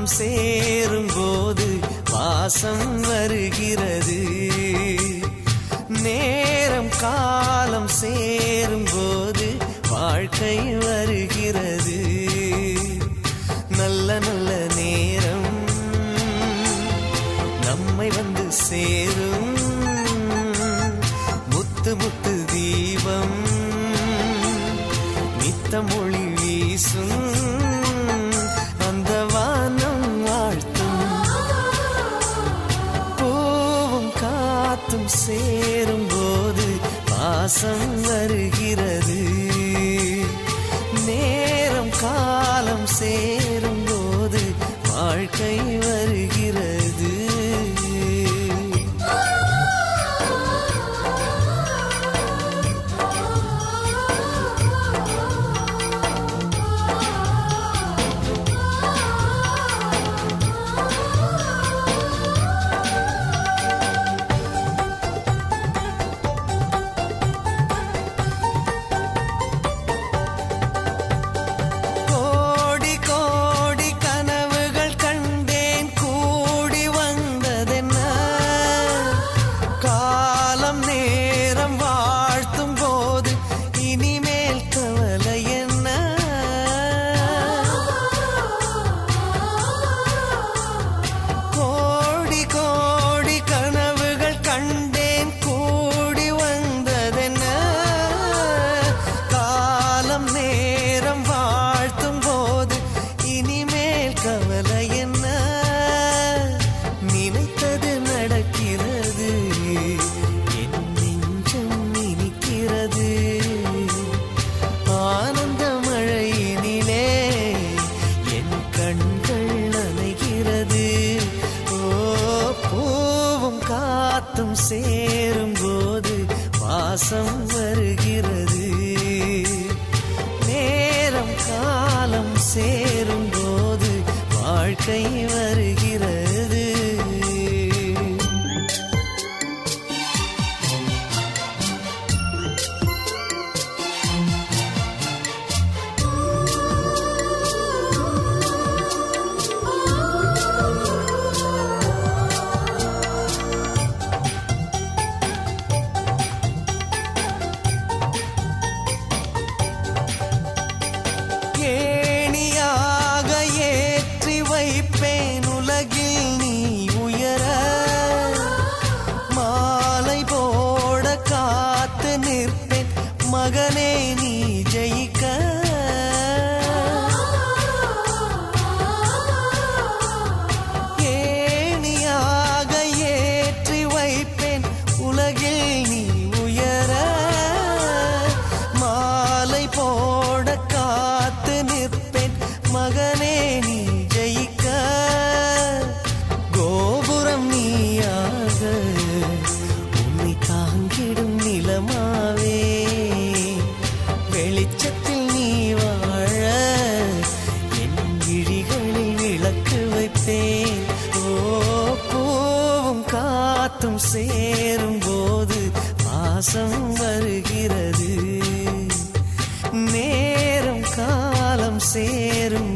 காத்தும் சேரும் போது வாசம் வருகிறது. நேரம் காலம் சேரும் போது வாழ்க்கை வருகிறது. நல்ல நல்ல நேரம் நம்மை வந்து சேரும். முத்து முத்து தீபம் நித்தம் ஒளி வீசும். அந்த வானம் வாழ்த்தும் பூவும் காத்தும் சேரும் போது வாசம் வருகிறது. நேரம் காலம் சேரும் போது வாழ்க்கை வருகிறது. நினைத்தது நடக்கிறது. என் நெஞ்சம் இனிக்கிறது. ஆனந்த மழையினிலே என் கண்கள் நனைகிறது. ஓ பூவும் காத்தும் சேரும் போது வாசம் வருகிறது. நேரம் காலம் சேரும் போது வாழ்க்கை வருகிறது. ஏணியாக ஏற்றி வைப்பேன் உலகில் நீ உயர. மாலை போட காத்து நிற்பேன் மகனே நீ ஜெயிக்க. ஏணியாக ஏற்றி வைப்பேன் உலகில் நீ உயர. மாலை போட காத்து நிற்பேன் மகனே நீ ஜெயிக்க. கோபுரம் நீயாக உன்னை தாங்கிடும் நிலமாவே. வெளிச்சத்தில் நீ வாழ என் விழிகளில் விளக்கு வைப்பேன். ஓ பூவும் காத்தும் சேரும் போது வாசம் வருகிறது. நேரம் காலம் சேரும்